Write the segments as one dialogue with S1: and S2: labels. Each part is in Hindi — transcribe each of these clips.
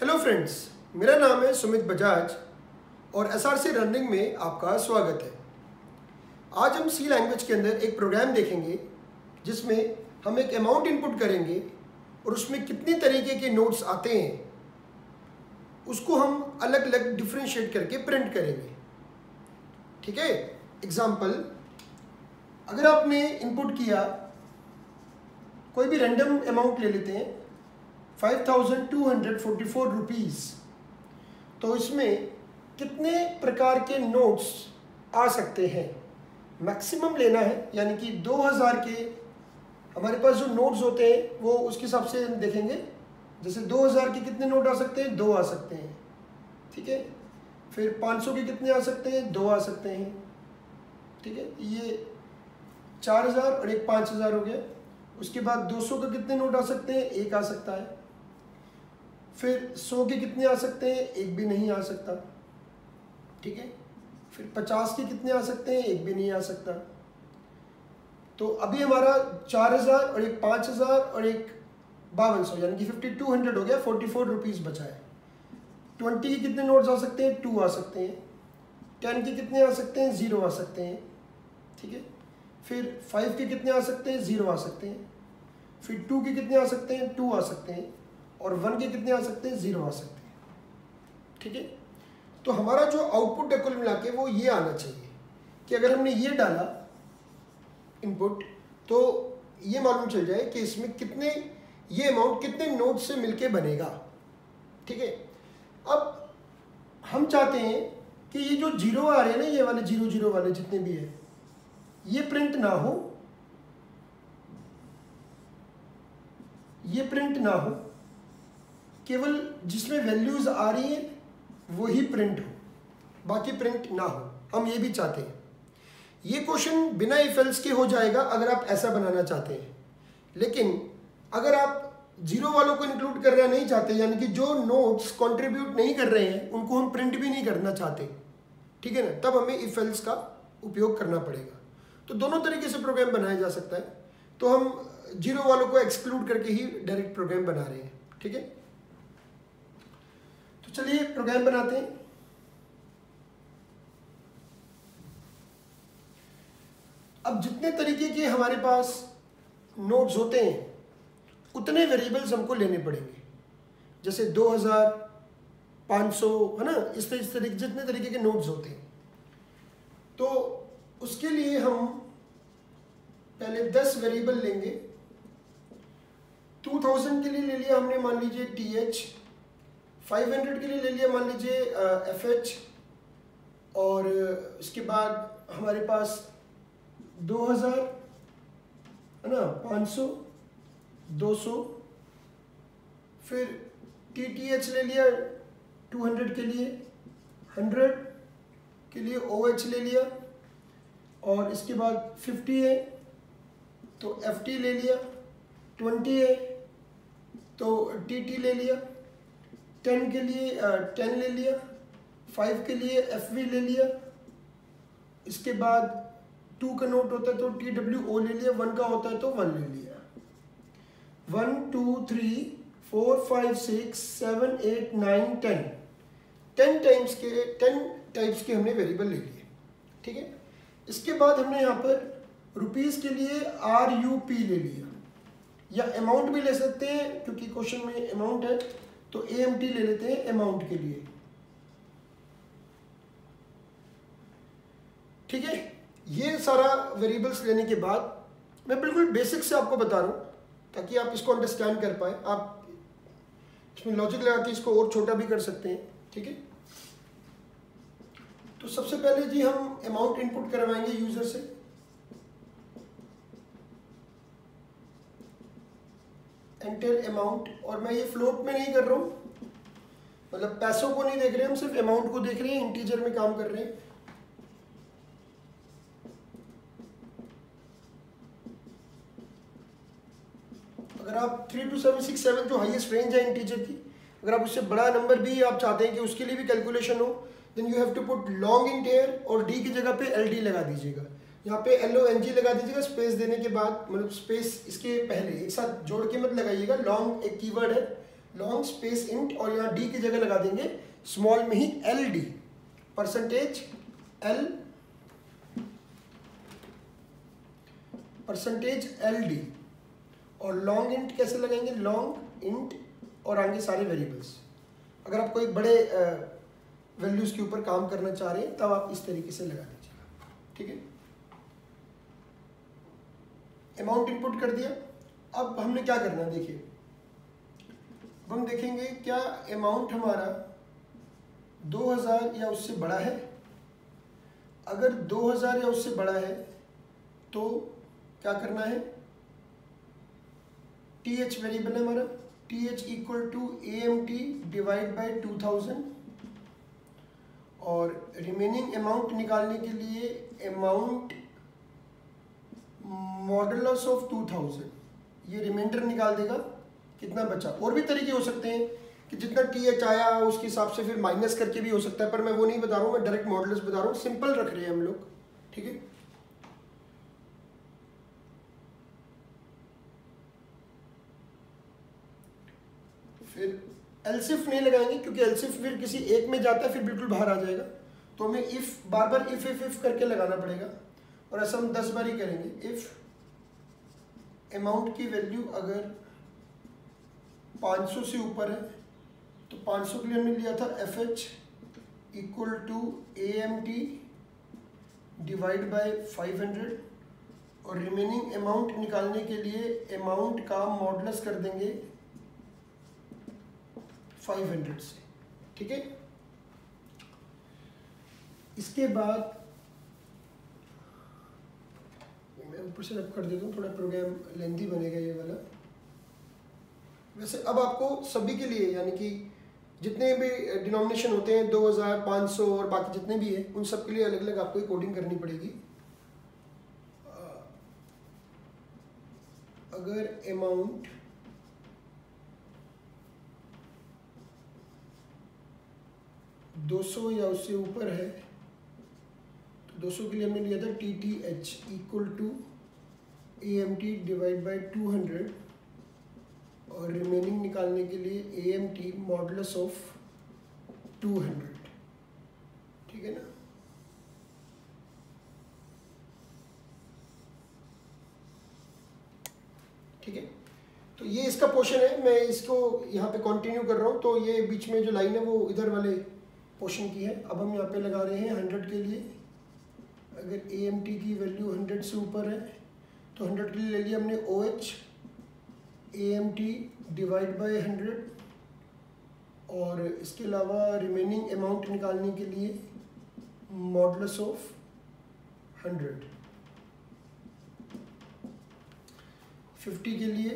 S1: हेलो फ्रेंड्स, मेरा नाम है सुमित बजाज और एसआरसी लर्निंग में आपका स्वागत है। आज हम सी लैंग्वेज के अंदर एक प्रोग्राम देखेंगे जिसमें हम एक अमाउंट इनपुट करेंगे और उसमें कितनी तरीके के नोट्स आते हैं उसको हम अलग अलग डिफ्रेंशिएट करके प्रिंट करेंगे। ठीक है, एग्जाम्पल, अगर आपने इनपुट किया कोई भी रैंडम अमाउंट ले लेते हैं 5244 रुपीज़, तो इसमें कितने प्रकार के नोट्स आ सकते हैं मैक्सिमम लेना है, यानी कि 2000 के हमारे पास जो नोट्स होते हैं वो उसके हिसाब से देखेंगे। जैसे 2000 के कितने नोट आ सकते हैं, 2 आ सकते हैं। ठीक है, फिर 500 के कितने आ सकते हैं, 2 आ सकते हैं। ठीक है, ये 4000 और एक 5000 हो गया। उसके बाद 200 के कितने नोट आ सकते हैं, 1 आ सकता है। फिर 100 के कितने आ सकते हैं, 1 भी नहीं आ सकता। ठीक है, फिर 50 के कितने आ सकते हैं, 1 भी नहीं आ सकता। तो अभी हमारा 4000 और एक 5000 और एक 5200 यानी कि 5200 हो गया, 44 रुपीज़ बचा है। 20 के कितने नोट्स आ सकते हैं, 2 आ सकते हैं। 10 के कितने आ सकते हैं, 0 आ सकते हैं। ठीक है, फिर 5 के कितने आ सकते हैं, 0 आ सकते हैं। फिर 2 के कितने आ सकते हैं, 2 आ सकते हैं। और 1 के कितने आ सकते हैं, 0 आ सकते हैं। ठीक है, तो हमारा जो आउटपुट है कुल मिला के वो ये आना चाहिए कि अगर हमने ये डाला इनपुट तो ये मालूम चल जाए कि इसमें कितने, ये अमाउंट कितने नोट से मिलके बनेगा। ठीक है, अब हम चाहते हैं कि ये जो 0 आ रहे हैं ना, ये वाले 00 वाले जितने भी है, ये प्रिंट ना हो, ये प्रिंट ना हो, केवल जिसमें वैल्यूज आ रही हैं वही प्रिंट हो, बाकी प्रिंट ना हो। हम ये भी चाहते हैं। ये क्वेश्चन बिना इफ एल्स के हो जाएगा अगर आप ऐसा बनाना चाहते हैं, लेकिन अगर आप 0 वालों को इंक्लूड करना नहीं चाहते, यानी कि जो नोट्स कंट्रीब्यूट नहीं कर रहे हैं उनको हम प्रिंट भी नहीं करना चाहते, ठीक है ना, तब हमें इफ एल्स का उपयोग करना पड़ेगा। तो दोनों तरीके से प्रोग्राम बनाया जा सकता है। तो हम 0 वालों को एक्सक्लूड करके ही डायरेक्ट प्रोग्राम बना रहे हैं। ठीक है, तो चलिए प्रोग्राम बनाते हैं। अब जितने तरीके के हमारे पास नोट्स होते हैं उतने वेरिएबल्स हमको लेने पड़ेंगे। जैसे 2000, 500, है ना, इस तरीके जितने तरीके के नोट्स होते हैं, तो उसके लिए हम पहले 10 वेरिएबल लेंगे। 2000 के लिए ले लिया हमने, मान लीजिए TH। 500 के लिए ले लिया, मान लीजिए FH। और इसके बाद हमारे पास 2000, है ना, 500, 200। फिर TTH ले लिया 200 के लिए, 100 के लिए OH ले लिया। और इसके बाद 50 है तो FT ले लिया, 20 है तो TT ले लिया, 10 के लिए 10 ले लिया, 5 के लिए FV ले लिया। इसके बाद 2 का नोट होता है तो TWO ले लिया, 1 का होता है तो 1 ले लिया। 1 2 3 4 5 6 7 8 9 10 10 टाइप्स के हमने वेरिएबल ले लिए। ठीक है, इसके बाद हमने यहाँ पर रुपीज़ के लिए RUP ले लिया, या अमाउंट भी ले सकते हैं क्योंकि क्वेश्चन में अमाउंट है, तो AMT ले लेते हैं अमाउंट के लिए। ठीक है, ये सारा वेरिएबल्स लेने के बाद मैं बिल्कुल बेसिक से आपको बता रहा हूँ ताकि आप इसको अंडरस्टैंड कर पाए। आप इसमें लॉजिक लगा के इसको और छोटा भी कर सकते हैं। ठीक है, तो सबसे पहले जी हम अमाउंट इनपुट करवाएंगे यूजर से। एंटर अमाउंट, और मैं ये फ्लोट में नहीं कर रहा हूँ, मतलब पैसों को नहीं देख रहे, हम सिर्फ अमाउंट को देख रहे हैं, इंटीजर में काम कर रहे हैं। अगर आप 32767 जो हाईएस्ट रेंज है इंटीजर की, अगर आप उससे बड़ा नंबर भी आप चाहते हैं कि उसके लिए भी कैलकुलेशन हो, then you have to put long integer और डी की जगह पे LD लगा दीजिएगा। यहाँ पे LONG लगा दीजिएगा स्पेस देने के बाद, मतलब स्पेस इसके पहले, एक साथ जोड़ के मत लगाइएगा। लॉन्ग एक कीवर्ड है लॉन्ग स्पेस इंट, और यहाँ डी की जगह लगा देंगे स्मॉल में ही L D, percentage L D. और लॉन्ग इंट कैसे लगाएंगे, लॉन्ग इंट और आगे सारे वेरिएबल्स। अगर आप कोई बड़े वैल्यूज़ के ऊपर काम करना चाह रहे हैं तब आप इस तरीके से लगा दीजिएगा, ठीक है। अमाउंट इनपुट कर दिया। अब हमने क्या करना है, देखिए अब हम देखेंगे क्या अमाउंट हमारा 2000 या उससे बड़ा है। अगर 2000 या उससे बड़ा है तो क्या करना है, th वेरिएबल है हमारा, th equal to AMT divide by 2000, और रिमेनिंग अमाउंट निकालने के लिए अमाउंट मॉडुलस ऑफ 2000, ये रिमाइंडर निकाल देगा कितना बचा। और भी तरीके हो सकते हैं कि जितना th आया उसके हिसाब से फिर माइनस करके भी हो सकता है, पर मैं वो नहीं बता रहा हूँ, मैं डायरेक्ट मॉडुलस बता रहा हूँ, सिंपल रख रहे हैं हम लोग, ठीक है। फिर एलसिफ नहीं लगाएंगे क्योंकि एलसिफ फिर किसी एक में जाता है फिर बिल्कुल बाहर आ जाएगा, तो हमें इफ बार बार इफ करके लगाना पड़ेगा, और ऐसा हम 10 बार ही करेंगे। इफ अमाउंट की वैल्यू अगर 500 से ऊपर है तो 500 के लिए हमने लिया था FH equal to AMT divide by 500, और रिमेनिंग अमाउंट निकालने के लिए अमाउंट का मॉडुलस कर देंगे 500 से, ठीक है। इसके बाद मैं ऊपर से रब कर देता हूँ, थोड़ा प्रोग्राम लेंथी बनेगा ये वाला। वैसे अब आपको सभी के लिए यानी कि जितने भी डिनोमिनेशन होते हैं 2000, 500 और बाकी जितने भी हैं उन सब के लिए अलग अलग आपको कोडिंग करनी पड़ेगी। अगर अमाउंट 200 या उससे ऊपर है तो 200 के लिए हमने लिया था TTH equal to AMT divide by 200, और रिमेनिंग निकालने के लिए AMT मॉडुलस ऑफ 200, ठीक है ना। ठीक है, तो ये इसका पोर्शन है, मैं इसको यहाँ पे कंटिन्यू कर रहा हूँ। तो ये बीच में जो लाइन है वो इधर वाले पोर्शन की है। अब हम यहाँ पे लगा रहे हैं 100 के लिए। अगर AMT की वैल्यू 100 से ऊपर है तो 100 के लिए ले लिया हमने OH AMT डिवाइड बाय 100, और इसके अलावा रिमेनिंग अमाउंट निकालने के लिए मॉडुलस ऑफ 100। 50 के लिए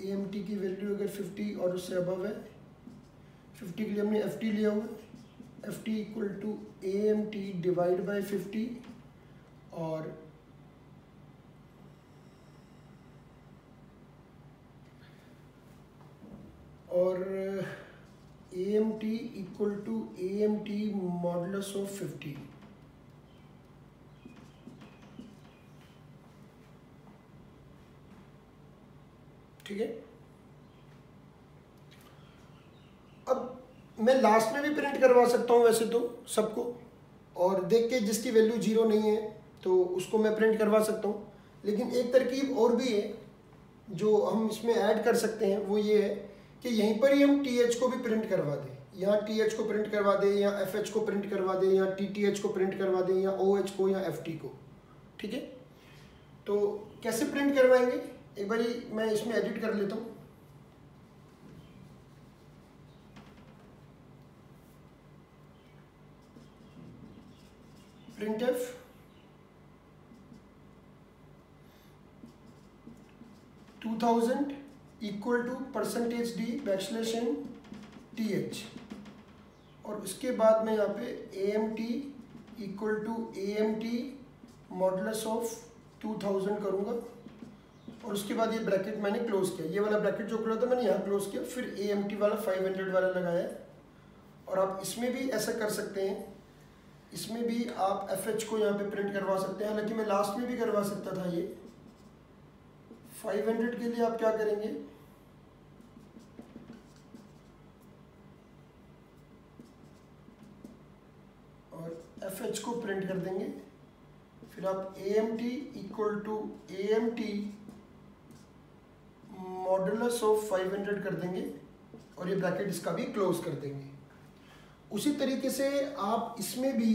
S1: AMT की वैल्यू अगर 50 और उससे अबव है, 50 के लिए हमने FT लिया हुआ है, FT equal to AMT divide by 50, और AMT equal to AMT modulus of 50। ठीक है, अब मैं लास्ट में भी प्रिंट करवा सकता हूँ वैसे तो सबको, और देख के जिसकी वैल्यू 0 नहीं है तो उसको मैं प्रिंट करवा सकता हूँ। लेकिन एक तरकीब और भी है जो हम इसमें ऐड कर सकते हैं, वो ये है कि यहीं पर ही हम TH को भी प्रिंट करवा दें। यहाँ TH को प्रिंट करवा दें, या FH को प्रिंट करवा दें, या TTH को प्रिंट करवा दें, या OH को, या FT को। ठीक है, तो कैसे प्रिंट करवाएंगे एक बारी मैं इसमें एडिट कर लेता हूँ। printf equal to %d\n th, और उसके बाद मैं यहाँ पे AMT equal to AMT modulus of 2000 करूँगा, और उसके बाद ये ब्रैकेट मैंने क्लोज किया। ये वाला ब्रैकेट जो खुला था मैंने यहाँ क्लोज किया, फिर AMT वाला 500 वाला लगाया है। और आप इसमें भी ऐसा कर सकते हैं, इसमें भी आप FH को यहाँ पे प्रिंट करवा सकते हैं, हालांकि मैं लास्ट में भी करवा सकता था। ये 500 के लिए आप क्या करेंगे, एच को प्रिंट कर देंगे, फिर आप A M T equal to A M T modulus of 500 कर देंगे और ये ब्रैकेट इसका भी क्लोज कर देंगे। उसी तरीके से आप इसमें भी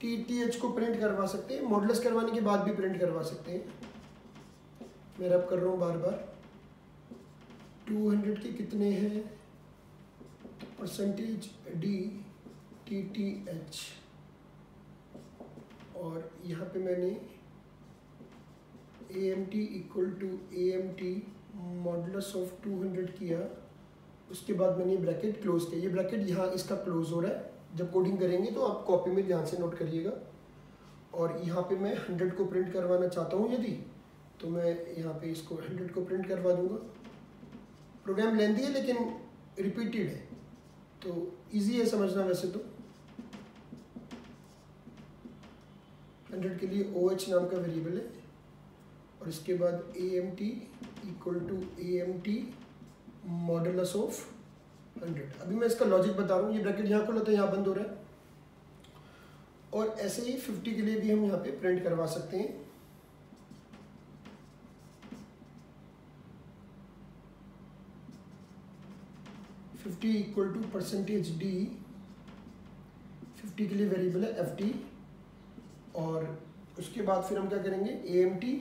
S1: टी टी एच को प्रिंट करवा सकते हैं, मॉडुलस करवाने के बाद भी प्रिंट करवा सकते हैं। मैं रब कर रहा हूँ बार बार। 200 के कितने हैं, तो percentage D T T H, और यहाँ पे मैंने A M T equal to A M T modulus of 200 किया, उसके बाद मैंने ब्रैकेट क्लोज किया। ये ब्रैकेट यहाँ इसका क्लोज हो रहा है, जब कोडिंग करेंगे तो आप कॉपी में ध्यान से नोट करिएगा। और यहाँ पे मैं 100 को प्रिंट करवाना चाहता हूँ यदि, तो मैं यहाँ पे इसको 100 को प्रिंट करवा दूँगा। प्रोग्राम लेंदी है लेकिन रिपीटेड है, तो इजी है समझना वैसे तो। 100 के लिए OH नाम का वेरिएबल है, और इसके बाद A M T equal to A M T modulus of 100। अभी मैं इसका लॉजिक बता रहा हूँ। ये ब्रैकेट यहाँ खुला था, यहाँ बंद हो रहा है, और ऐसे ही 50 के लिए भी हम यहाँ पे प्रिंट करवा सकते हैं। इक्वल टू परसेंटेज डी, 50 के लिए वेरिएबल है एफ टी, और उसके बाद फिर हम क्या करेंगे, A M T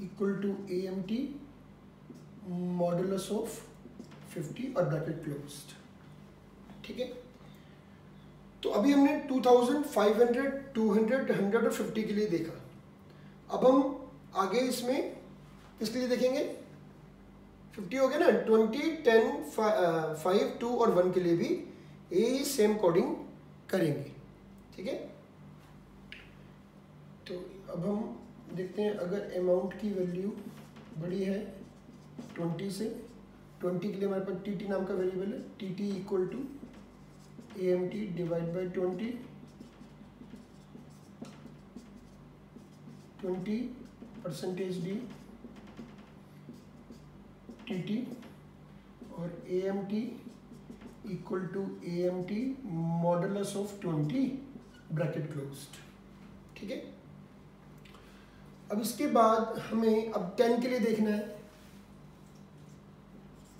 S1: equal to A M T modulus of 50 और ब्रैकेट क्लोज्ड। ठीक है, तो अभी हमने 2500, 200, 100 और 50 के लिए देखा। अब हम आगे इसमें किसके लिए देखेंगे, 50 हो गया ना, 20, 10, 5, 2 और 1 के लिए भी यही सेम कोडिंग करेंगे। ठीक है, तो अब हम देखते हैं, अगर अमाउंट की वैल्यू बड़ी है 20 से, 20 के लिए हमारे पास टी टी नाम का वेरिएबल है, T T equal to A M T divide by 20 percentage D T T, और A M T equal to A M T modulus of 20 bracket closed. ठीक है, अब इसके बाद हमें अब 10 के लिए देखना है,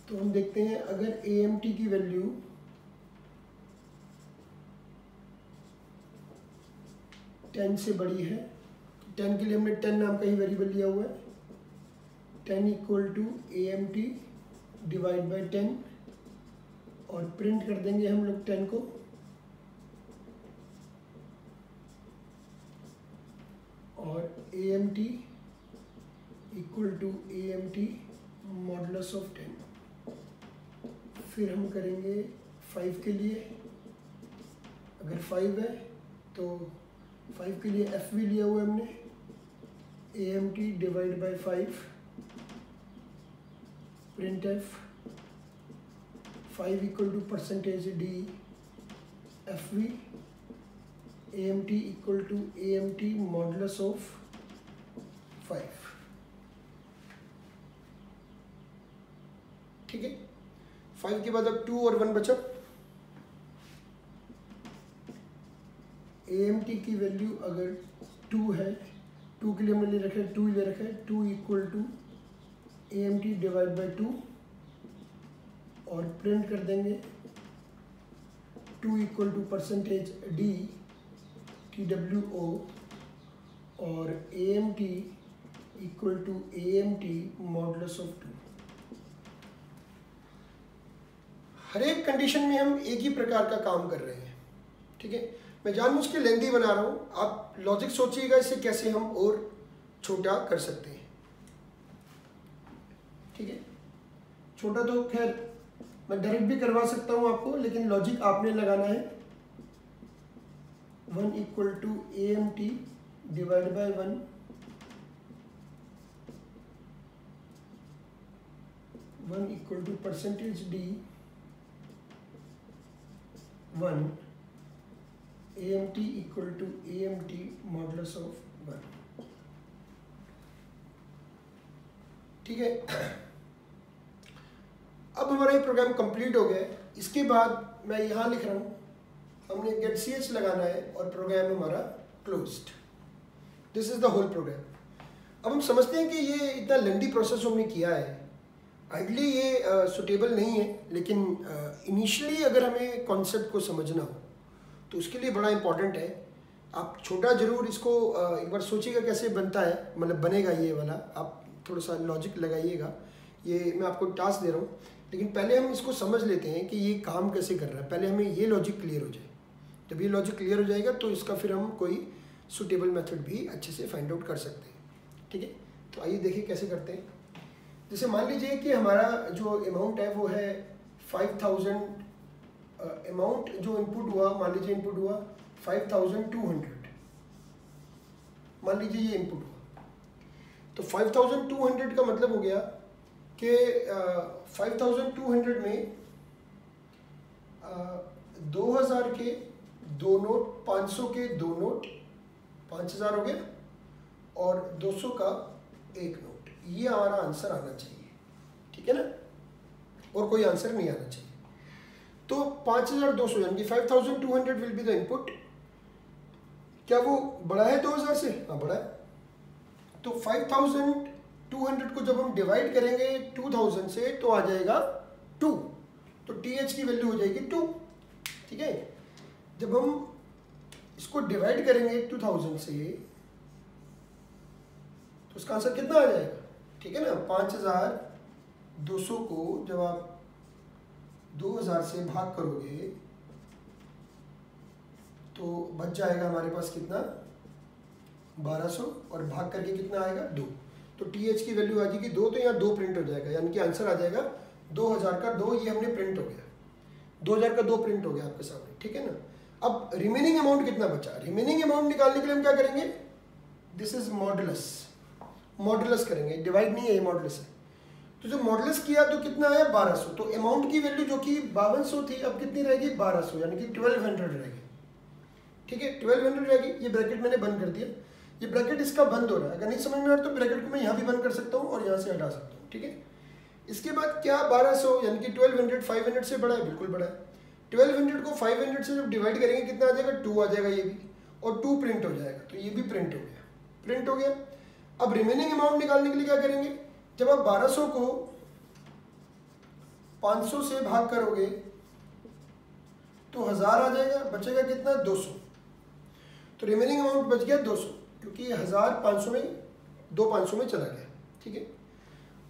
S1: तो हम देखते हैं अगर ए एम टी की वैल्यू 10 से बड़ी है, तो 10 के लिए हमने 10 नाम का ही वेरिएबल लिया हुआ है, 10 equal to A M T divide by 10, और प्रिंट कर देंगे हम लोग 10 को, और A M T equal to A M T modulus of 10। फिर हम करेंगे 5 के लिए, अगर 5 है तो 5 के लिए एफ भी लिया हुआ है हमने, A M T divide by 5 print F, 5 equal to percentage D F V, A M T equal to A M T modulus of 5। ठीक है, 5 के बाद अब 2 और 1 बचा। ए एम टी की वैल्यू अगर 2 है, 2 के लिए हमने ले रखा है, 2 ले रखा है, 2 equal to A M T divide by 2, और प्रिंट कर देंगे 2 equal to percentage D T W O, और A M T equal to A M T modulus of 2। हर एक कंडीशन में हम एक ही प्रकार का काम कर रहे हैं। ठीक है, मैं जानबूझ के लेंथी बना रहा हूँ, आप लॉजिक सोचिएगा इसे कैसे हम और छोटा कर सकते हैं। ठीक है, छोटा तो खैर मैं डायरेक्ट भी करवा सकता हूँ आपको, लेकिन लॉजिक आपने लगाना है। 1 equal to A M T divide by 1, 1 equal to percentage D 1, A M T equal to A M T modulus of 1। ठीक है, अब हमारा ये प्रोग्राम कंप्लीट हो गया है। इसके बाद मैं यहाँ लिख रहा हूँ हमने गेट सी एच लगाना है और प्रोग्राम हमारा closed. This is the whole program. अब हम समझते हैं कि ये इतना लेंदी प्रोसेस हमने किया है, आइडली ये सुटेबल नहीं है, लेकिन इनिशियली अगर हमें कॉन्सेप्ट को समझना हो तो उसके लिए बड़ा इंपॉर्टेंट है। आप छोटा ज़रूर इसको एक बार सोचिएगा कैसे बनता है, मतलब बनेगा ये वाला, आप थोड़ा सा लॉजिक लगाइएगा। ये मैं आपको टास्क दे रहा हूँ, लेकिन पहले हम इसको समझ लेते हैं कि ये काम कैसे कर रहा है। पहले हमें ये लॉजिक क्लियर हो जाए। जब ये लॉजिक क्लियर हो जाएगा तो इसका फिर हम कोई सूटेबल मेथड भी अच्छे से फाइंड आउट कर सकते हैं। ठीक है, तो आइए देखिए कैसे करते हैं। जैसे मान लीजिए कि हमारा जो अमाउंट है वो है 5000। अमाउंट जो इनपुट हुआ, मान लीजिए इनपुट हुआ 5200। मान लीजिए ये इनपुट हुआ, तो 5200 का मतलब हो गया कि 5200 में 2000 के 2 नोट, 500 के 2 नोट, 5000 हो गया, और 200 का 1 नोट। ये हमारा आंसर आना चाहिए, ठीक है ना, और कोई आंसर नहीं आना चाहिए। तो 5200 यानी कि 5200 विल बी द इनपुट। क्या वो बड़ा है 2000 से? हाँ बड़ा है। तो 5200 को जब हम डिवाइड करेंगे 2000 से तो आ जाएगा 2, तो TH की वैल्यू हो जाएगी 2। ठीक है, जब हम इसको डिवाइड करेंगे 2000 से तो उसका आंसर कितना आ जाएगा? ठीक है ना, 5200 को जब आप 2000 से भाग करोगे तो बच जाएगा हमारे पास कितना, 1200, और भाग करके कितना आएगा, 2। तो TH की वैल्यू आ जाएगी 2, तो यहाँ 2 प्रिंट हो जाएगा, यानी कि आंसर आ जाएगा 2000 का 2। ये हमने प्रिंट हो गया, 2000 का 2 प्रिंट हो गया आपके सामने। ठीक है ना, अब रिमेनिंग अमाउंट कितना बचा? रिमेनिंग अमाउंट निकालने के लिए हम क्या करेंगे? This is modulus. मॉडुलस करेंगे, डिवाइड नहीं है, ये मॉडुलस है। तो जब मॉडुलस किया तो कितना आया, 1200। तो अमाउंट की वैल्यू जो कि 5200 थी अब कितनी रहेगी, 1200, यानी कि 1200 रहेगी। ठीक है, 1200 रहेगी। ये ब्रैकेट मैंने बंद कर दिया, ये ब्रैकेट इसका बंद हो रहा है। अगर नहीं समझ में आ रहा तो ब्रैकेट को मैं यहाँ भी बंद कर सकता हूँ और यहाँ से हटा सकता हूँ। ठीक है, इसके बाद क्या, 1200 यानी कि 1200 500 से बड़ा है, बिल्कुल बड़ा है। 1200 को 500 से जब डिवाइड करेंगे कितना आ जाएगा, 2 आ जाएगा ये भी, और 2 प्रिंट हो जाएगा, तो ये भी प्रिंट हो गया, प्रिंट हो गया। अब रिमेनिंग अमाउंट निकालने के लिए क्या करेंगे? जब आप 1200 को 500 से भाग करोगे तो 1000 आ जाएगा, बचेगा कितना, 200। तो रिमेनिंग अमाउंट बच गया 200, क्योंकि 1000 500 में 2 500 में चला गया। ठीक है,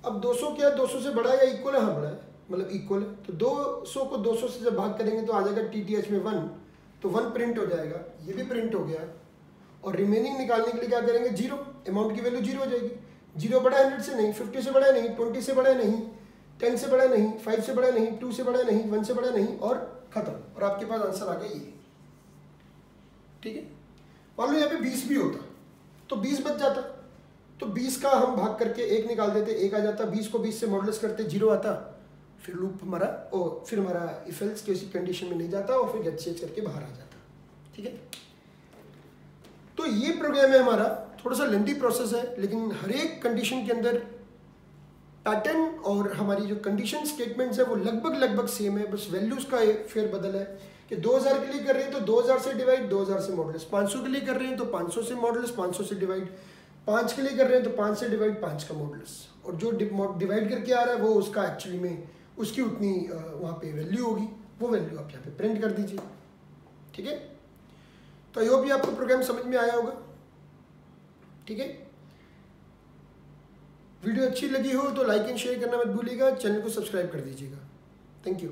S1: अब 200 क्या 200 से बड़ा है या इक्वल है? हाँ बड़ा है, मतलब इक्वल है। तो 200 को 200 से जब भाग करेंगे तो आ जाएगा TTH में 1, तो 1 प्रिंट हो जाएगा, ये भी प्रिंट हो गया। और रिमेनिंग निकालने के लिए क्या करेंगे, 0। अमाउंट की वैल्यू 0 हो जाएगी। 0 बड़ा है 100 से नहीं, 50 से बड़ा है नहीं, 20 से बड़ा है नहीं, 10 से बड़ा नहीं, 5 से बड़ा नहीं, 2 से बड़ा नहीं, 1 से बड़ा नहीं, और खत्म। और आपके पास आंसर आ गया ये। ठीक है, मान लो यहाँ पे 20 भी होता तो 20 बच जाता, तो 20 का हम भाग करके 1 निकाल देते, 1 आ जाता। 20 को 20 से मॉडुलस करते, 0 आता, फिर लूप हमारा फिर हमारा इफ एल्स किसी कंडीशन में नहीं जाता और फिर गेट चेंज करके बाहर आ जाता। ठीक है, तो ये प्रोग्राम है हमारा, थोड़ा सा लेंथी प्रोसेस है, लेकिन हर एक कंडीशन के अंदर पैटर्न और हमारी जो कंडीशन स्टेटमेंट्स है वो लगभग सेम है, बस वैल्यूज का फेर बदल है कि 2000 के लिए कर रहे हैं तो 2000 से डिवाइड, 2000 से मॉडुलस। 500 के लिए कर रहे हैं तो 500 से मॉडुलस, 500 से डिवाइड। 5 के लिए कर रहे हैं तो 5 से डिवाइड, 5 का मॉडुलस। और जो डिवाइड करके आ रहा है वो उसका एक्चुअली में उसकी उतनी वहाँ पे वैल्यू होगी, वो वैल्यू आप यहाँ पे प्रिंट कर दीजिए। ठीक है, तो आई होप ये आपको प्रोग्राम समझ में आया होगा। ठीक है, वीडियो अच्छी लगी हो तो लाइक एंड शेयर करना मत भूलिएगा, चैनल को सब्सक्राइब कर दीजिएगा। Thank you.